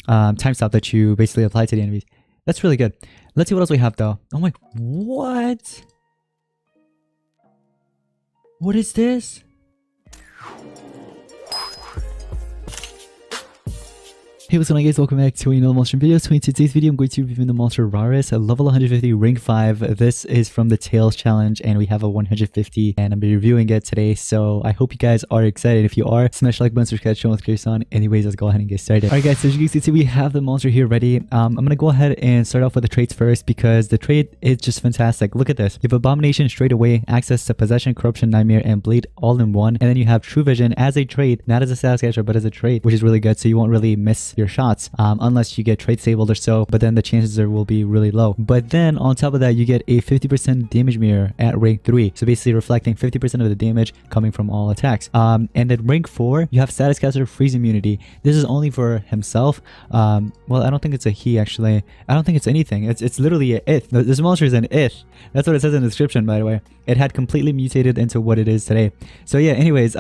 time stop that you basically apply to the enemies. That's really good. Let's see what else we have though. Oh my, what? What is this? Hey, what's going on guys, welcome back to another monster video. So in today's video I'm going to be reviewing the monster Raris at level 150 rank 5. This is from the Tails challenge and we have a 150 and I'm be reviewing it today. So I hope you guys are excited. If you are, smash like button, subscribe, show with Grace on. Anyways, let's go ahead and get started. Alright guys, so as you can see we have the monster here ready. I'm gonna go ahead and start off with the traits first because the trait is just fantastic. Look at this. You have Abomination straight away, access to Possession, Corruption, Nightmare, and Bleed all in one. And then you have True Vision as a trait, not as a status catcher but as a trait, which is really good, so you won't really miss your shots unless you get trait disabled or so, but then the chances there will be really low. But then on top of that you get a 50% damage mirror at rank 3, so basically reflecting 50% of the damage coming from all attacks. And then rank 4 you have status caster freeze immunity. This is only for himself. Well, I don't think it's a he actually. I don't think it's anything. It's literally a it. This monster is an it. That's what it says in the description, by the way. It had completely mutated into what it is today. So yeah, anyways,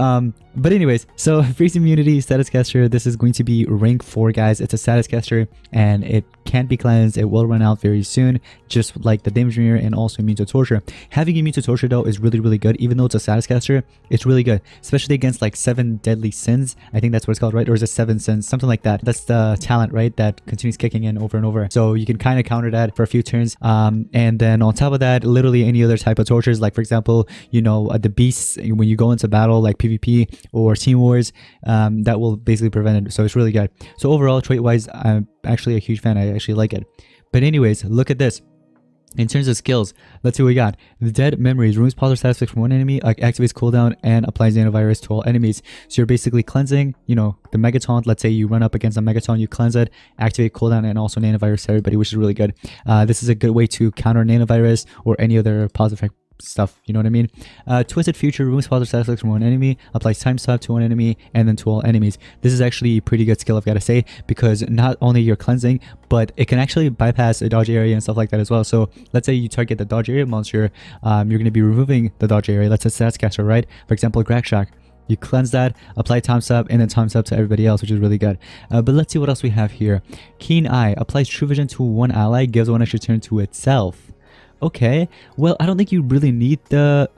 so freeze immunity status caster, this is going to be rank 4 guys. It's a status caster and it can't be cleansed. It will run out very soon, just like the damage mirror, and also immune to torture. Having immune to torture though is really good. Even though it's a status caster, it's really good, especially against like 7 deadly sins. I think that's what it's called, right? Or is it 7 sins, something like that? That's the talent, right, that continues kicking in over and over, so you can kind of counter that for a few turns. And then on top of that, literally any other type of tortures, like for example, you know, the beasts, when you go into battle like PvP or Team Wars, that will basically prevent it. So it's really good. So overall, trait wise, I'm actually a huge fan. I actually like it. But anyways, look at this. In terms of skills, let's see what we got. The Dead Memories removes positive status effects from one enemy, activates cooldown, and applies antivirus to all enemies. So you're basically cleansing, you know, the Megaton. Let's say you run up against a Megaton, you cleanse it, activate cooldown, and also antivirus to everybody, which is really good. This is a good way to counter antivirus or any other positive effect stuff, you know what I mean? Twisted Future removes positive status effects from one enemy, applies time stop to one enemy, and then to all enemies. This is actually a pretty good skill, I've got to say, because not only you're cleansing, but it can actually bypass a dodge area and stuff like that as well. So let's say you target the dodge area monster, you're going to be removing the dodge area. Let's say stats caster, right? For example, Crack Shock. You cleanse that, apply time stop, and then time stop to everybody else, which is really good. But let's see what else we have here. Keen Eye applies True Vision to one ally, gives one extra turn to itself. Okay, well, I don't think you really need the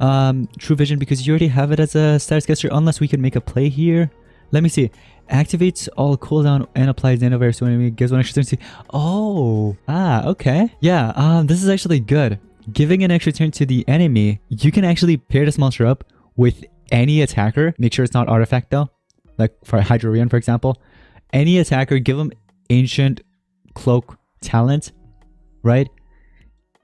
True Vision because you already have it as a status caster, unless we can make a play here. Let me see. Activates all cooldown and applies antivirus to enemy, gives one extra turn to... Oh, okay. Yeah, this is actually good. Giving an extra turn to the enemy, you can actually pair this monster up with any attacker. Make sure it's not artifact though. Like for Hydrorian, for example. Any attacker, give them Ancient Cloak talent, right?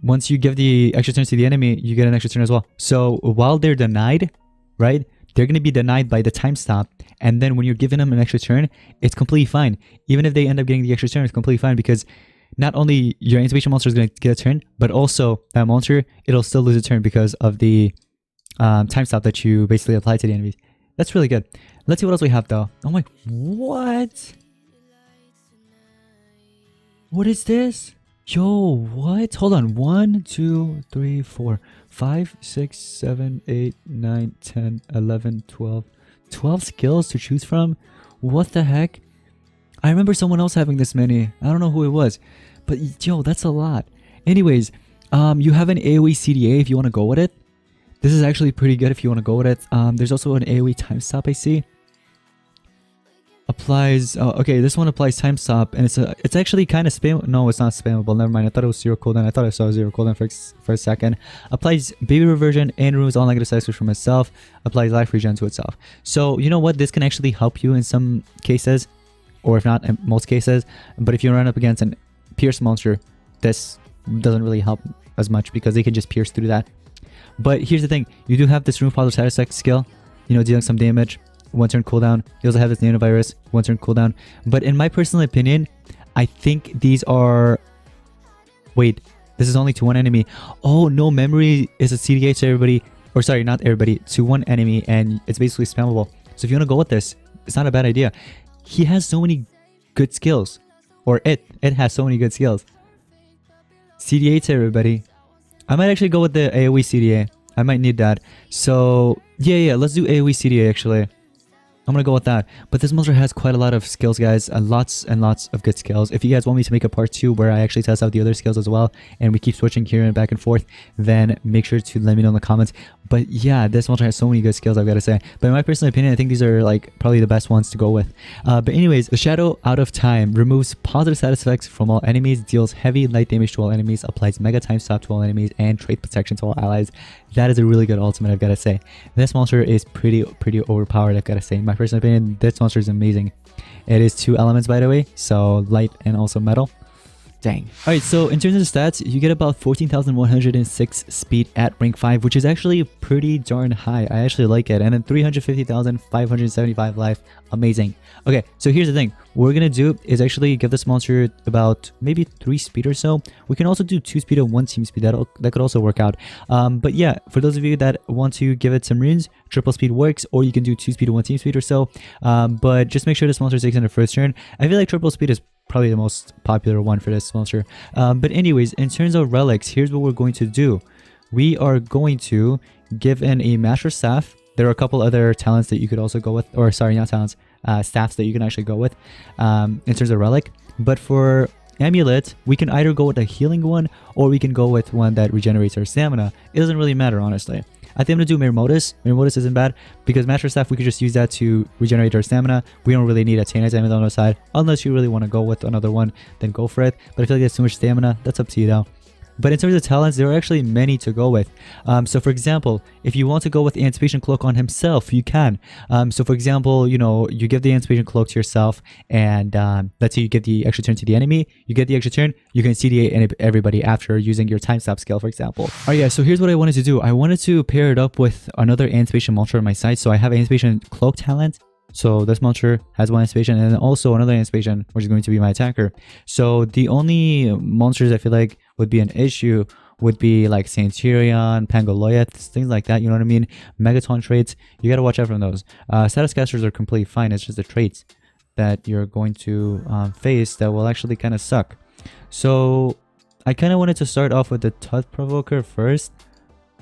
Once you give the extra turn to the enemy, you get an extra turn as well. So while they're denied, right, they're going to be denied by the time stop. And then when you're giving them an extra turn, it's completely fine. Even if they end up getting the extra turn, it's completely fine because not only your anticipation monster is going to get a turn, but also that monster, it'll still lose a turn because of the time stop that you basically apply to the enemies. That's really good. Let's see what else we have though. Oh my, what? What is this? Yo, what? Hold on. 1, 2, 3, 4, 5, 6, 7, 8, 9, 10, 11, 12. 12 skills to choose from? What the heck? I remember someone else having this many. I don't know who it was. But yo, that's a lot. Anyways, you have an AoE CDA if you want to go with it. This is actually pretty good if you want to go with it. There's also an AoE time stop, I see. Applies okay, this one applies time stop and it's actually kind of spam. No, it's not spammable, never mind. I thought it was 0 cooldown. I thought I saw 0 cooldown for a second. Applies baby reversion and removes all negative side switch from itself. Applies life regen to itself. So you know what, this can actually help you in some cases, or if not in most cases. But if you run up against an pierce monster, this doesn't really help as much because they can just pierce through that. But here's the thing, you do have this remove positive side effect skill, you know, dealing some damage, 1 turn cooldown. You also have this nanovirus, 1 turn cooldown. But in my personal opinion, I think these are... Wait, this is only to one enemy. Oh, no, memory is a CDA to everybody. Or sorry, not everybody, to one enemy, and it's basically spammable. So if you want to go with this, it's not a bad idea. He has so many good skills. Or it has so many good skills. CDA to everybody. I might actually go with the AoE CDA. I might need that. So, yeah, let's do AoE CDA actually. I'm gonna go with that. But this monster has quite a lot of skills, guys. Lots and lots of good skills. If you guys want me to make a part 2 where I actually test out the other skills as well, and we keep switching here and back and forth, then make sure to let me know in the comments. But yeah, this monster has so many good skills, I've got to say. But in my personal opinion, I think these are like probably the best ones to go with. But anyways, the Shadow Out of Time removes positive status effects from all enemies, deals heavy light damage to all enemies, applies mega time stop to all enemies, and trait protection to all allies. That is a really good ultimate, I've got to say. This monster is pretty overpowered, I've got to say. In my personal opinion, this monster is amazing. It is 2 elements, by the way, so light and also metal. Dang. Alright, so in terms of the stats, you get about 14,106 speed at rank 5, which is actually pretty darn high. I actually like it. And then 350,575 life. Amazing. Okay, so here's the thing. What we're going to do is actually give this monster about maybe 3 speed or so. We can also do 2 speed and 1 team speed. That could also work out. But yeah, for those of you that want to give it some runes, triple speed works, or you can do 2 speed and 1 team speed or so. But just make sure this monster takes in the first turn. I feel like triple speed is probably the most popular one for this monster. But anyways, in terms of relics, here's what we're going to do. We are going to give in a Master Staff. There are a couple other talents that you could also go with, or sorry, not talents, staffs that you can actually go with in terms of relic. But for amulet, we can either go with a healing one, or we can go with one that regenerates our stamina. It doesn't really matter, honestly. I think I'm going to do Mirmodus. Mirmodus isn't bad because Master Staff, we could just use that to regenerate our stamina. We don't really need a Tainite Amulet on our side. Unless you really want to go with another one, then go for it. But I feel like that's too much stamina. That's up to you though. But in terms of talents, there are actually many to go with. So for example, if you want to go with the Anticipation Cloak on himself, you can. So for example, you know, you give the Anticipation Cloak to yourself, and let's say you give the extra turn to the enemy, you get the extra turn, you can CD everybody after using your time stop skill, for example. Alright, yeah, so here's what I wanted to do. I wanted to pair it up with another Anticipation monster on my side. So I have Anticipation Cloak talent. So this monster has 1 anticipation, and then also another anticipation, which is going to be my attacker. So the only monsters I feel like would be an issue would be like Centurion, Pangoliath, things like that, you know what I mean? Megaton traits, you gotta watch out from those. Status casters are completely fine. It's just the traits that you're going to face that will actually kind of suck. So I kind of wanted to start off with the Tut Provoker first.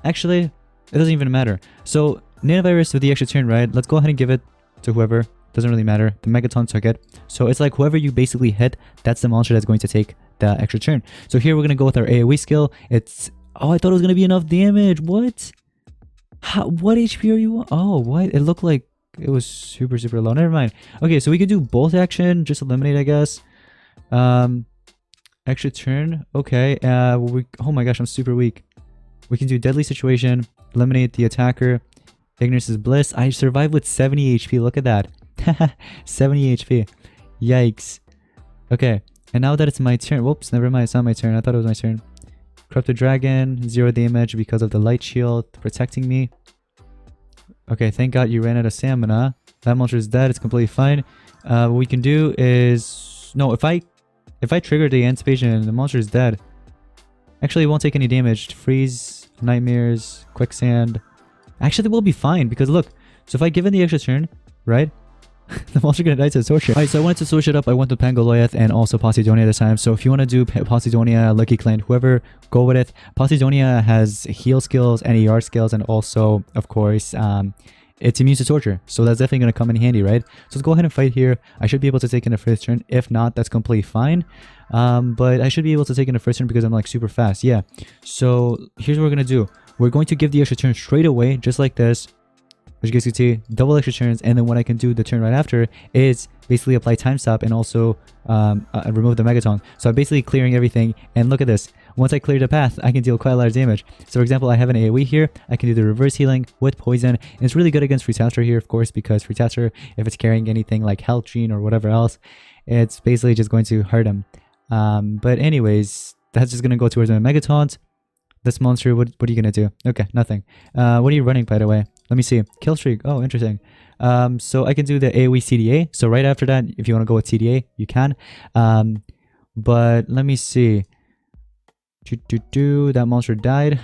Actually, it doesn't even matter. So Nanovirus with the extra turn, right? Let's go ahead and give it to whoever. Doesn't really matter. The Megaton took it. So it's like whoever you basically hit, that's the monster that's going to take the extra turn. So here we're going to go with our AoE skill. It's... Oh, I thought it was going to be enough damage. What? What HP are you on? Oh, what? It looked like it was super low. Never mind. Okay, so we could do bolt action. Just eliminate, I guess. Extra turn. Okay. Oh my gosh, I'm super weak. We can do Deadly Situation. Eliminate the attacker. Ignorance is Bliss. I survived with 70 HP. Look at that. 70 HP. Yikes. Okay. And now that it's my turn. Whoops, never mind. It's not my turn. I thought it was my turn. Corrupted Dragon. 0 damage because of the light shield protecting me. Okay, thank God you ran out of stamina. That monster is dead. It's completely fine. What we can do is... No, if I trigger the anticipation, the monster is dead. Actually, it won't take any damage. Freeze, Nightmares, Quicksand... Actually, we'll be fine because look, so if I give it the extra turn, right, the monster gonna die to the torture. Alright, so I wanted to switch it up. I went to Pangoliath and also Posidonia this time. So if you want to do Posidonia, Lucky Clan, whoever, go with it. Posidonia has heal skills and ER skills, and also, of course, it's immune to torture. So that's definitely going to come in handy, right? So let's go ahead and fight here. I should be able to take in the first turn. If not, that's completely fine. But I should be able to take in the first turn because I'm like super fast. Yeah. So here's what we're going to do. We're going to give the extra turn straight away, just like this. As you guys can see, double extra turns, and then what I can do the turn right after is basically apply time stop and also remove the Megaton. So I'm basically clearing everything, and look at this. Once I clear the path, I can deal quite a lot of damage. So for example, I have an AoE here. I can do the reverse healing with poison, and it's really good against Fruitaster here, of course, because Fruitaster, if it's carrying anything like Health Gene or whatever else, it's basically just going to hurt him. But anyways, that's just going to go towards my Megatons. This monster, what are you going to do? Okay, nothing. What are you running, by the way? Let me see. Kill streak. Oh, interesting. So I can do the AoE CDA. So right after that, if you want to go with CDA, you can. But let me see. That monster died.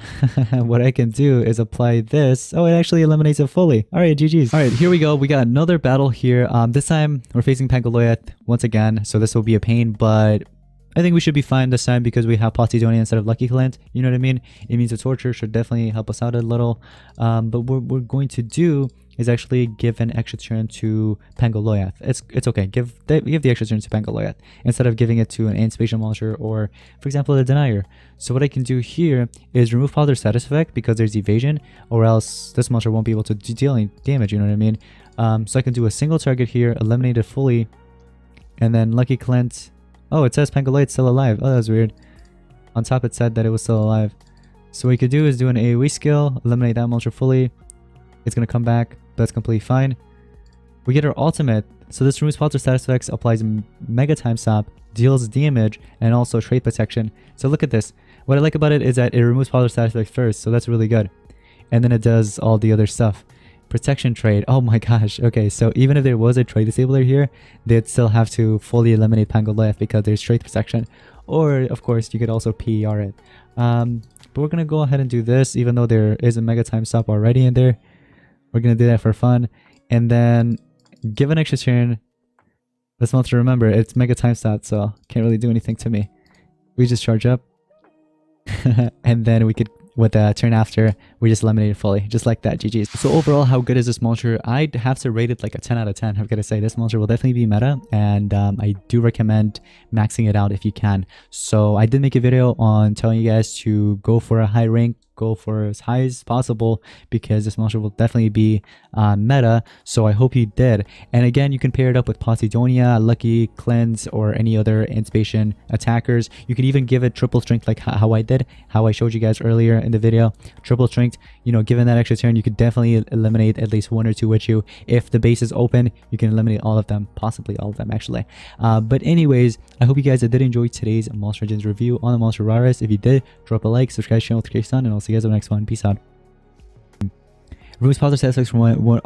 What I can do is apply this. Oh, it actually eliminates it fully. All right, GG's. All right, here we go. We got another battle here. This time we're facing Pangoliath once again. So this will be a pain, but I think we should be fine this time because we have Posidonia instead of Lucky Clint. You know what I mean? It means the torture should definitely help us out a little. But what we're going to do is actually give an extra turn to Pangoliath. It's okay. Give the extra turn to Pangoliath instead of giving it to an Anticipation Monster or, for example, the Denier. So what I can do here is remove Father's status effect because there's evasion, or else this monster won't be able to deal any damage. You know what I mean? So I can do a single target here, eliminate it fully, and then Lucky Clint. Oh, it says Pangoliath's still alive. Oh, that was weird. On top it said that it was still alive. So what we could do is do an AoE skill, eliminate that monster fully. It's gonna come back. That's completely fine. We get our ultimate. So this removes Father's status effects, applies Mega Time Stop, deals damage, and also trade protection. So look at this. What I like about it is that it removes Father's status effects first, so that's really good. And then it does all the other stuff. Protection trade. Oh my gosh. Okay, so even if there was a trade disabler here, they'd still have to fully eliminate Pangoliath because there's trade protection. Or of course, you could also PER it. But we're gonna go ahead and do this, even though there is a Mega Time Stop already in there. We're going to do that for fun. And then give an extra turn. This monster, remember, it's Mega Time Stop, so can't really do anything to me. We just charge up. And then we could, with the turn after, we just eliminate it fully. Just like that. GG's. So overall, how good is this monster? I'd have to rate it like a 10 out of 10. I've got to say, this monster will definitely be meta. And I do recommend maxing it out if you can. So I did make a video on telling you guys to go for a high rank. Go for as high as possible because this monster will definitely be meta, so I hope you did. And again, you can pair it up with Posidonia, Lucky Cleanse, or any other Anticipation attackers. You could even give it triple strength like how I did, how I showed you guys earlier in the video. Triple strength, you know, given that extra turn, you could definitely eliminate at least one or two with you. If the base is open, you can eliminate all of them, possibly all of them actually. But anyways, I hope you guys did enjoy today's Monster Legends review on the monster Raris. If you did, drop a like, subscribe to the channel with Grace on, and I'll see you guys on the next one. Peace out. Removes positive status effects from one